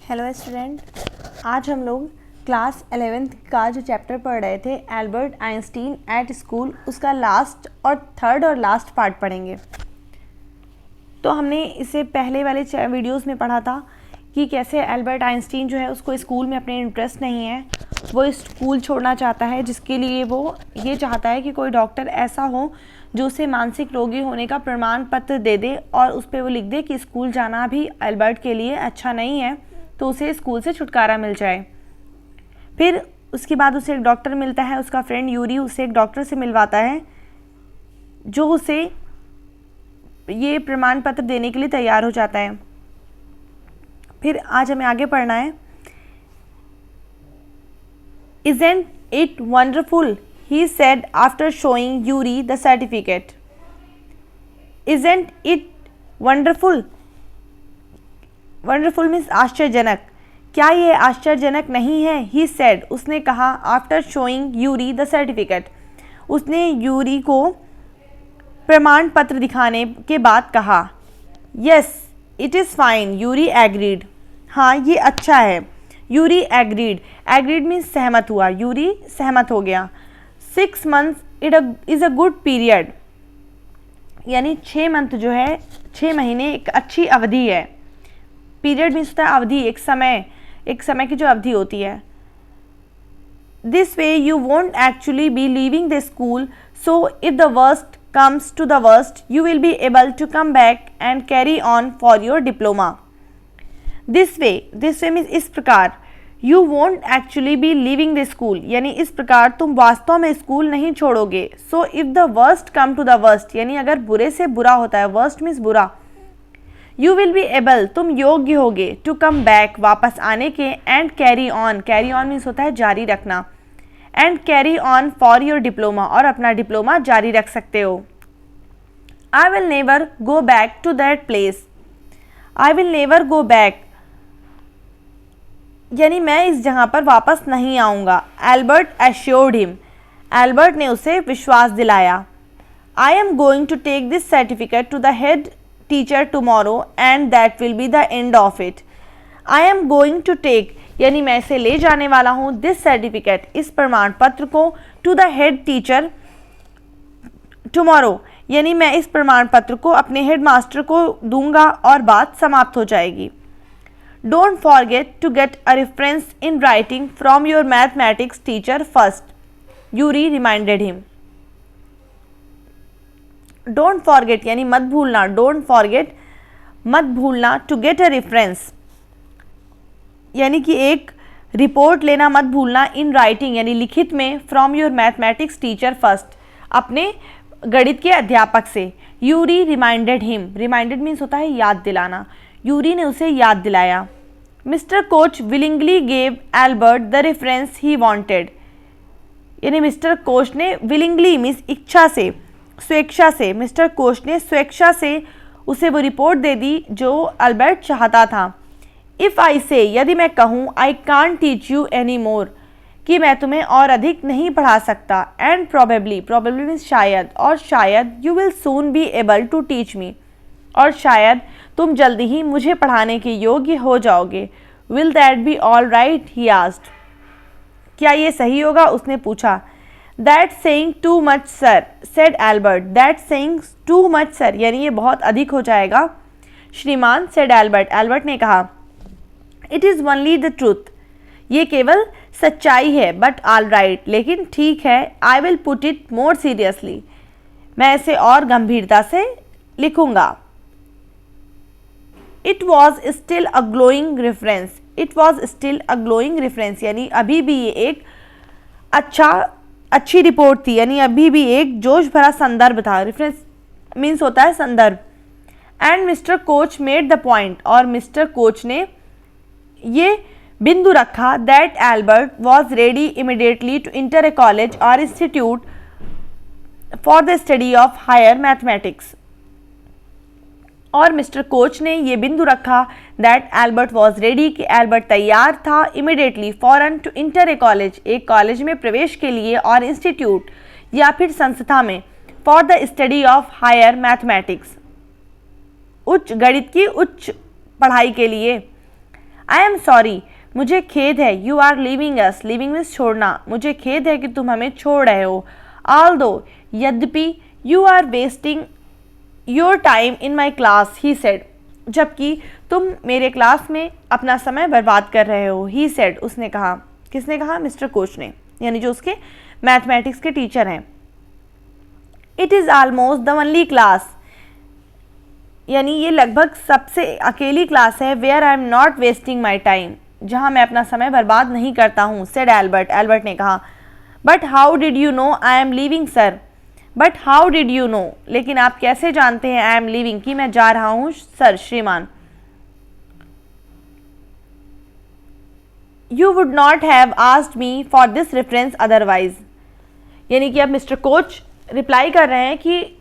Hello student, आज हम लोग क्लास 11th का जो चैप्टर पढ़ रहे थे एल्बर्ट आइंस्टीन एट स्कूल, उसका लास्ट और थर्ड और लास्ट पार्ट पढ़ेंगे। तो हमने इससे पहले वाले वीडियोस में पढ़ा था कि कैसे एल्बर्ट आइंस्टीन जो है उसको स्कूल में अपने इंटरेस्ट नहीं है, वो स्कूल छोड़ना चाहता है, जिसके लिए वो ये चाहता है कि कोई डॉक्टर ऐसा हो जो उसे मानसिक रोगी होने का प्रमाण पत्र दे दे और उस पर वो लिख दे कि स्कूल जाना भी एल्बर्ट के लिए अच्छा नहीं है, तो उसे स्कूल से छुटकारा मिल जाए। फिर उसके बाद उसे एक डॉक्टर मिलता है, उसका फ्रेंड यूरी उसे एक डॉक्टर से मिलवाता है जो उसे ये प्रमाण पत्र देने के लिए तैयार हो जाता है। फिर आज हमें आगे पढ़ना है। Isn't it wonderful? He said after showing Yuri the certificate. Isn't it wonderful? Wonderful means आश्चर्यजनक। क्या ये आश्चर्यजनक नहीं है? He said, उसने कहा after showing Yuri the certificate. उसने यूरी को प्रमाण पत्र दिखाने के बाद कहा Yes, it is fine. Yuri agreed. हाँ, ये अच्छा है। Yuri agreed. एग्रीड मीन्स सहमत हुआ। यूरी सहमत हो गया। 6 months is a good period, यानी 6 मंथ जो है, 6 महीने एक अच्छी अवधि है। पीरियड मीन्स होता है अवधि, एक समय की जो अवधि होती है। This way you won't actually be leaving the school, so if the worst comes to the worst, you will be able to come back and carry on for your diploma. This way means इस प्रकार। You won't actually be leaving the school, यानी इस प्रकार तुम वास्तव में school नहीं छोड़ोगे। So if the worst come to the worst, यानी अगर बुरे से बुरा होता है, worst means बुरा, you will be able, तुम योग्य होगे, to come back, वापस आने के, and carry on means होता है जारी रखना, and carry on for your diploma, और अपना डिप्लोमा जारी रख सकते हो। I will never go back to that place. I will never go back, यानी मैं इस जगह पर वापस नहीं आऊँगा। एल्बर्ट assured him, एल्बर्ट ने उसे विश्वास दिलाया। I am going to take this certificate to the head teacher tomorrow and that will be the end of it. I am going to take, यानी मैं इसे ले जाने वाला हूँ, दिस सर्टिफिकेट, इस प्रमाण पत्र को, to the head teacher tomorrow, यानी मैं इस प्रमाण पत्र को अपने हेड मास्टर को दूंगा और बात समाप्त हो जाएगी। Don't forget to get a reference in writing from your mathematics teacher first, Yuri reminded him. Don't forget यानी मत भूलना, डोंट फॉरगेट मत भूलना, टू गेट अ रेफरेंस यानी कि एक रिपोर्ट लेना मत भूलना, इन राइटिंग यानी लिखित में, from your mathematics teacher first, अपने गणित के अध्यापक से। Yuri reminded him, reminded means होता है याद दिलाना, यूरी ने उसे याद दिलाया। Mister coach willingly gave Albert the reference he wanted, यानी मिस्टर कोच ने विलिंगली मीन्स इच्छा से, स्वेच्छा से, मिस्टर कोच ने स्वेच्छा से उसे वो रिपोर्ट दे दी जो एल्बर्ट चाहता था। इफ़ आई से, यदि मैं कहूँ, I can't teach you any more, कि मैं तुम्हें और अधिक नहीं पढ़ा सकता, एंड प्रोबेबली, प्रोबेबली मीन्स शायद, और शायद, you will soon be able to teach me, और शायद तुम जल्दी ही मुझे पढ़ाने के योग्य हो जाओगे। Will that be all right, he asked, क्या ये सही होगा, उसने पूछा। That saying too much sir, said Albert, that saying too much sir, यानी ये बहुत अधिक हो जाएगा श्रीमान, सेड एल्बर्ट, एल्बर्ट ने कहा। It is only the truth, ये केवल सच्चाई है, बट ऑल राइट, लेकिन ठीक है। I will put it more seriously, मैं इसे और गंभीरता से लिखूंगा। It was still a glowing reference, it was still a glowing reference, यानी अभी भी ये एक अच्छी रिपोर्ट थी, यानी अभी भी एक जोश भरा संदर्भ था। रेफरेंस मीन्स होता है संदर्भ। And mister Koch made the point, और मिस्टर कोच ने ये बिंदु रखा, that Albert was ready immediately to enter a college or institute for the study of higher mathematics, और मिस्टर कोच ने ये बिंदु रखा, दैट एल्बर्ट वॉज रेडी, कि एल्बर्ट तैयार था, इमिडिएटली, फॉरन, टू इंटर ए कॉलेज, एक कॉलेज में प्रवेश के लिए, और इंस्टीट्यूट या फिर संस्था में, for the study of higher mathematics, उच्च गणित की उच्च पढ़ाई के लिए। आई एम सॉरी, मुझे खेद है। You are leaving us, leaving means छोड़ना, मुझे खेद है कि तुम हमें छोड़ रहे हो। ऑल्दो, यद्यपि, you are wasting your time in my class, he said, जबकि तुम मेरे क्लास में अपना समय बर्बाद कर रहे हो। ही सेड, उसने कहा। किसने कहा? मिस्टर कोच ने, यानी जो उसके मैथमेटिक्स के टीचर हैं। It is almost the only class, यानी ये लगभग सबसे अकेली क्लास है। Where I am not wasting my time, जहाँ मैं अपना समय बर्बाद नहीं करता हूँ। सेड एल्बर्ट, एल्बर्ट ने कहा। But how did you know I am leaving sir, but how did you know, लेकिन आप कैसे जानते हैं आई एम लीविंग, कि मैं जा रहा हूँ सर, श्रीमान। You would not have asked me for this reference otherwise, यानी कि अब मिस्टर कोच रिप्लाई कर रहे हैं कि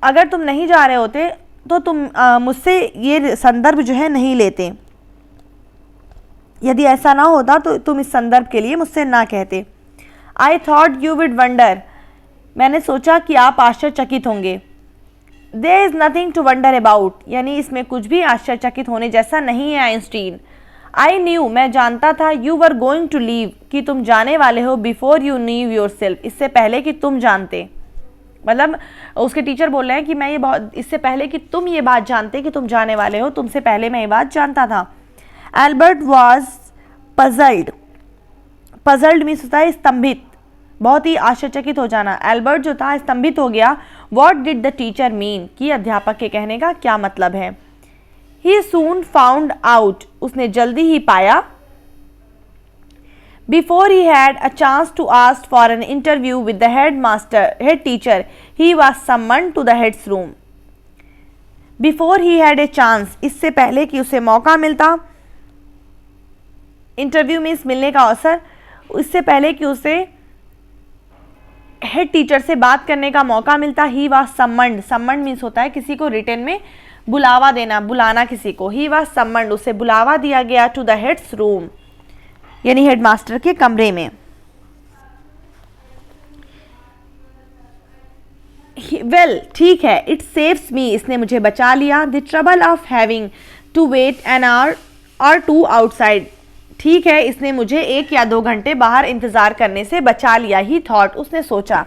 अगर तुम नहीं जा रहे होते तो तुम मुझसे ये संदर्भ जो है नहीं लेते, यदि ऐसा ना होता तो तुम इस संदर्भ के लिए मुझसे ना कहते। I thought you would wonder, मैंने सोचा कि आप आश्चर्यचकित होंगे। There is nothing to wonder about, यानी इसमें कुछ भी आश्चर्यचकित होने जैसा नहीं है आइंस्टीन। आई न्यू, मैं जानता था। You were going to leave, कि तुम जाने वाले हो। Before you knew your self, इससे पहले कि तुम जानते, मतलब उसके टीचर बोल रहे हैं कि मैं ये बहुत, इससे पहले कि तुम ये बात जानते कि तुम जाने वाले हो, तुमसे पहले मैं ये बात जानता था। Albert was puzzled, puzzled means होता है स्तंभित, बहुत ही आश्चर्यचकित हो जाना। एल्बर्ट जो था स्तंभित हो गया। What did the teacher mean, कि अध्यापक के कहने का क्या मतलब है। ही सून फाउंड आउट, उसने जल्दी ही पाया। Before he had a chance to ask for an interview with the head teacher, he was summoned to the head's room. Before he had a chance, इससे पहले कि उसे मौका मिलता, इंटरव्यू मीन्स मिलने का अवसर, इससे पहले कि उसे हेड टीचर से बात करने का मौका मिलता। He was summoned, summoned means होता है किसी को रिटर्न में बुलावा देना, बुलाना किसी को। ही वाज समन्ड, उसे बुलावा दिया गया। टू द हेड्स रूम, यानी हेडमास्टर के कमरे में। वेल, ठीक है। इट सेव्स मी, इसने मुझे बचा लिया। The trouble of having to wait an hour और टू आउटसाइड, ठीक है, इसने मुझे 1 या 2 घंटे बाहर इंतजार करने से बचा लिया। ही थॉट, उसने सोचा।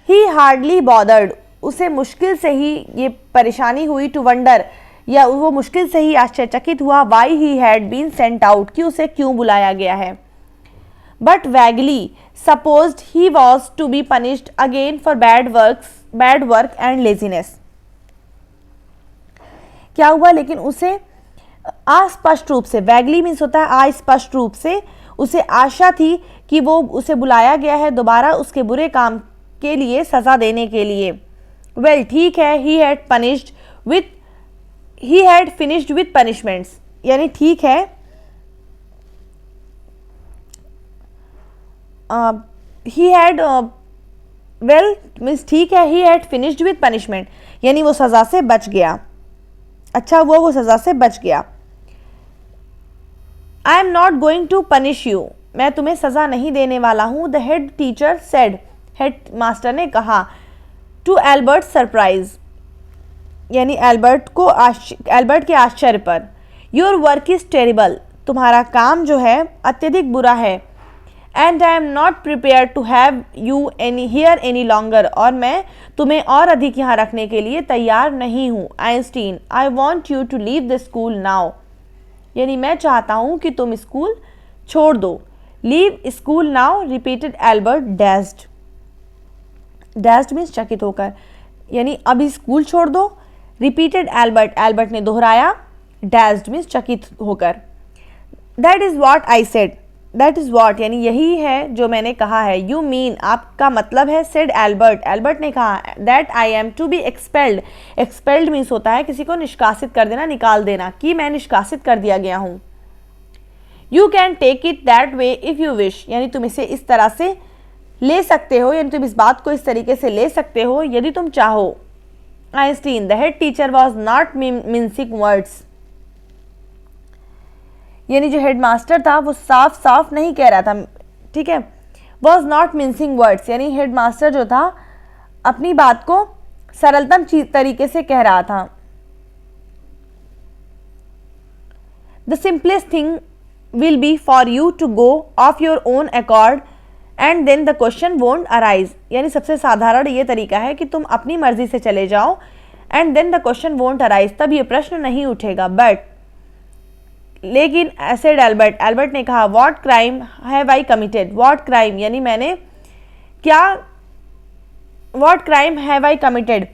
ही हार्डली बॉदर्ड, उसे मुश्किल से ही ये परेशानी हुई। टू वंडर, या वो मुश्किल से ही आश्चर्यचकित हुआ। Why he had been sent out, कि उसे क्यों बुलाया गया है। But vaguely supposed he was to be punished again for bad work and laziness. क्या हुआ, लेकिन उसे अस्पष्ट रूप से, वैगली मीन्स होता है अस्पष्ट रूप से, उसे आशा थी कि वो उसे बुलाया गया है दोबारा उसके बुरे काम के लिए सजा देने के लिए। वेल, ठीक है। He had finished with punishments, यानी ठीक है। ही हैड वेल मीन्स ठीक है। He had finished with punishment, यानी वो सजा से बच गया। अच्छा, वो सजा से बच गया। I am not going to punish you, मैं तुम्हें सजा नहीं देने वाला हूँ। The head teacher said, head master ने कहा। टू एल्बर्ट सरप्राइज, यानी एल्बर्ट के आश्चर्य पर। योर वर्क इज टेरिबल, तुम्हारा काम जो है अत्यधिक बुरा है। And I am not prepare to have you any longer, और मैं तुम्हें और अधिक यहाँ रखने के लिए तैयार नहीं हूँ। Einstein, I want you to leave the school now, यानी मैं चाहता हूँ कि तुम स्कूल छोड़ दो। Leave school now, repeated Albert dazed, dazed means चकित होकर, यानी अभी स्कूल छोड़ दो। रिपीटेड एल्बर्ट, एल्बर्ट ने दोहराया। डैज्ड मीन्स चकित होकर। That is what I said, that is what, यानी यही है जो मैंने कहा है। यू मीन, आपका मतलब है। सेड एल्बर्ट, एल्बर्ट ने कहा। That I am to be expelled, expelled means होता है किसी को निष्कासित कर देना, निकाल देना, कि मैं निष्कासित कर दिया गया हूँ। You can take it that way if you wish, यानी तुम इसे इस तरह से ले सकते हो, यानी तुम इस बात को इस तरीके से ले सकते हो यदि तुम चाहो। Einstein, the head teacher was not mincing words, यानी जो हेड मास्टर था वो साफ साफ नहीं कह रहा था, ठीक है। वॉज नॉट मिन्सिंग वर्ड्स, यानी हेड मास्टर जो था अपनी बात को सरलतम तरीके से कह रहा था। The simplest thing will be for you to go off your own accord and then the question won't arise, यानी सबसे साधारण ये तरीका है कि तुम अपनी मर्जी से चले जाओ and then the question won't arise, तब ये प्रश्न नहीं उठेगा। बट लेकिन सेड एल्बर्ट, एल्बर्ट ने कहा what crime have I committed, what crime यानी मैंने क्या, what crime have I committed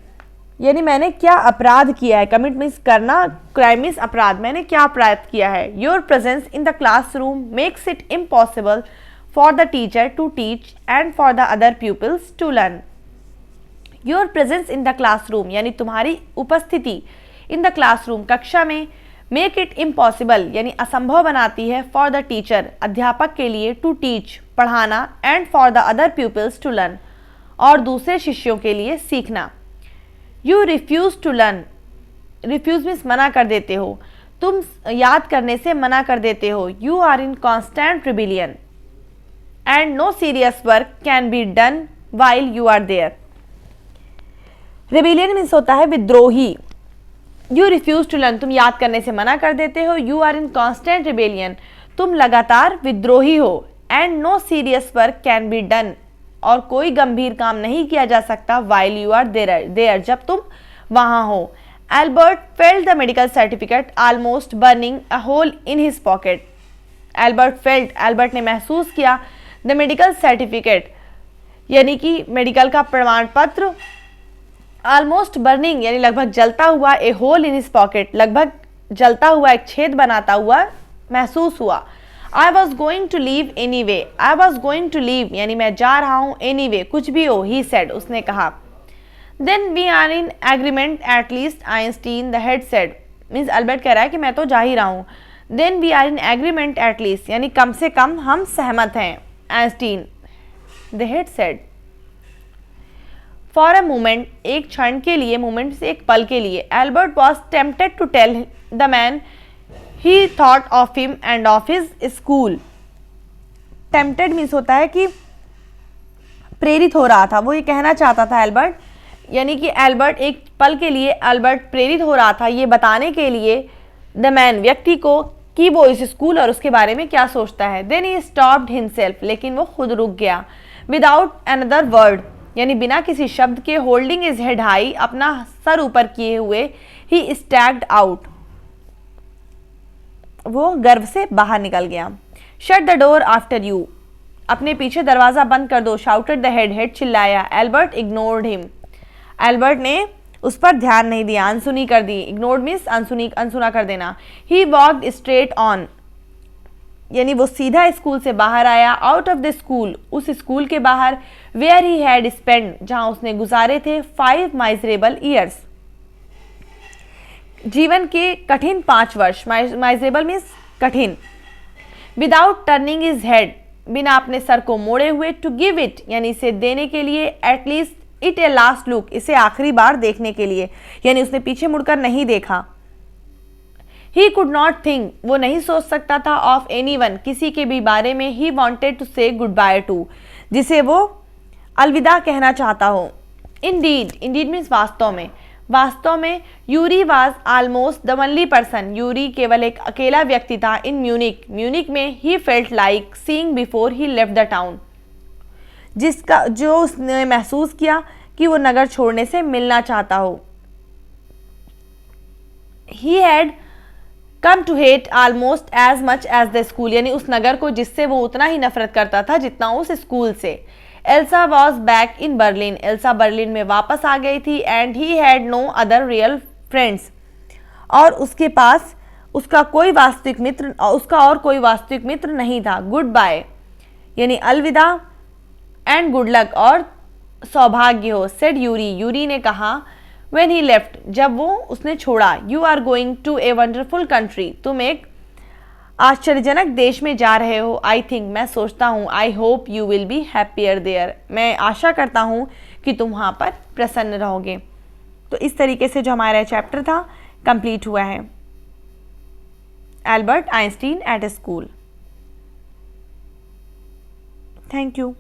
यानी मैंने क्या अपराध किया है, कमिट मीन्स करना, क्राइम मीन्स अपराध, मैंने क्या अपराध किया है। Your presence in the classroom makes it impossible for the teacher to teach and for the other peoples to learn. Your presence in the classroom यानी तुम्हारी उपस्थिति इन द क्लासरूम कक्षा में, मेक इट इम्पॉसिबल यानी असंभव बनाती है, फॉर द टीचर अध्यापक के लिए, टू टीच पढ़ाना, and for the other peoples to learn और दूसरे शिष्यों के लिए सीखना। You refuse to learn, refuse means मना कर देते हो, तुम याद करने से मना कर देते हो। You are in constant rebellion and no serious work can be done while you are there. Rebellion means होता है विद्रोही। यू रिफ्यूज टू लर्न, तुम याद करने से मना कर देते हो। You are in constant rebellion, तुम लगातार विद्रोही हो। And no serious work can be done, और कोई गंभीर काम नहीं किया जा सकता, वाइल यू आर देयर, जब तुम वहां हो। Albert felt the medical certificate almost burning a hole in his pocket. Albert felt, Albert ने महसूस किया, द मेडिकल सर्टिफिकेट यानी कि मेडिकल का प्रमाण पत्र, ऑलमोस्ट बर्निंग यानी लगभग जलता हुआ, a hole in his pocket लगभग जलता हुआ, एक छेद बनाता हुआ महसूस हुआ। I was going to leave anyway, I was going to leave यानी मैं जा रहा हूँ, एनी वे कुछ भी हो, ही सेड उसने कहा। Then we are in agreement at least, Einstein the head said, means Albert कह रहा है कि मैं तो जा ही रहा हूँ। Then we are in agreement at least यानी कम से कम हम सहमत हैं, Einstein the head said. For a moment, एक क्षण के लिए, मोमेंट से एक पल के लिए, Albert was tempted to tell the man he thought of him and of his school. Tempted means होता है कि प्रेरित हो रहा था, वो ये कहना चाहता था एल्बर्ट, यानी कि एल्बर्ट एक पल के लिए एल्बर्ट प्रेरित हो रहा था ये बताने के लिए द मैन व्यक्ति को कि वो इस स्कूल और उसके बारे में क्या सोचता है। देन ही स्टॉप्ड हिमसेल्फ, लेकिन वो खुद रुक गया। विदाउट अनदर वर्ड यानी बिना किसी शब्द के, होल्डिंग इज हेड हाई अपना सर ऊपर किए हुए, ही स्टैग्ड आउट वो गर्व से बाहर निकल गया। Shut the door after you, अपने पीछे दरवाजा बंद कर दो। शाउटेड द हेड, हेड चिल्लाया। एल्बर्ट इग्नोर्ड हिम, एल्बर्ट ने उस पर ध्यान नहीं दिया, अनसुनी कर दी। इग्नोर्ड मीन्स अनसुनी, अनसुना कर देना। ही वॉक्ड स्ट्रेट ऑन यानी वो सीधा स्कूल से बाहर आया। आउट ऑफ द स्कूल, उस स्कूल के बाहर। वेयर ही हैड स्पेंड, जहां उसने गुजारे थे 5 माइजरेबल ईयर्स, जीवन के कठिन 5 वर्ष। माइजरेबल मीन्स कठिन। विदाउट टर्निंग हिज हेड, बिना अपने सर को मोड़े हुए। टू गिव इट यानी इसे देने के लिए। At least it A last look, इसे आखिरी बार देखने के लिए, यानी उसने पीछे मुड़कर नहीं देखा। ही कुड नॉट थिंक, वो नहीं सोच सकता था। ऑफ एनी वन, किसी के भी बारे में। ही वॉन्टेड टू से गुड बाय टू, जिसे वो अलविदा कहना चाहता हो। इंडीड, इंडीड मीन्स वास्तव में, वास्तव में। Yuri was almost the only person, Yuri केवल एक अकेला व्यक्ति था। इन म्यूनिक, म्यूनिक में। He felt like seeing before he left the town, जिसका जो उसने महसूस किया कि वो नगर छोड़ने से मिलना चाहता हो। He had come to hate almost as much as the school, यानी उस नगर को जिससे वो उतना ही नफरत करता था जितना उस स्कूल से। Elsa was back in Berlin, Elsa Berlin में वापस आ गई थी। And he had no other real friends, और उसके पास उसका कोई वास्तविक मित्र, उसका और कोई वास्तविक मित्र नहीं था। गुड बाय यानी अलविदा। एंड गुड लक और सौभाग्य हो। सेड यूरी, यूरी ने कहा। When he left, जब वो उसने छोड़ा। You are going to a wonderful country, तुम एक आश्चर्यजनक देश में जा रहे हो। I think, मैं सोचता हूँ। I hope you will be happier there, मैं आशा करता हूँ कि तुम वहाँ पर प्रसन्न रहोगे। तो इस तरीके से जो हमारा चैप्टर था कंप्लीट हुआ है। Albert Einstein at a school. Thank you.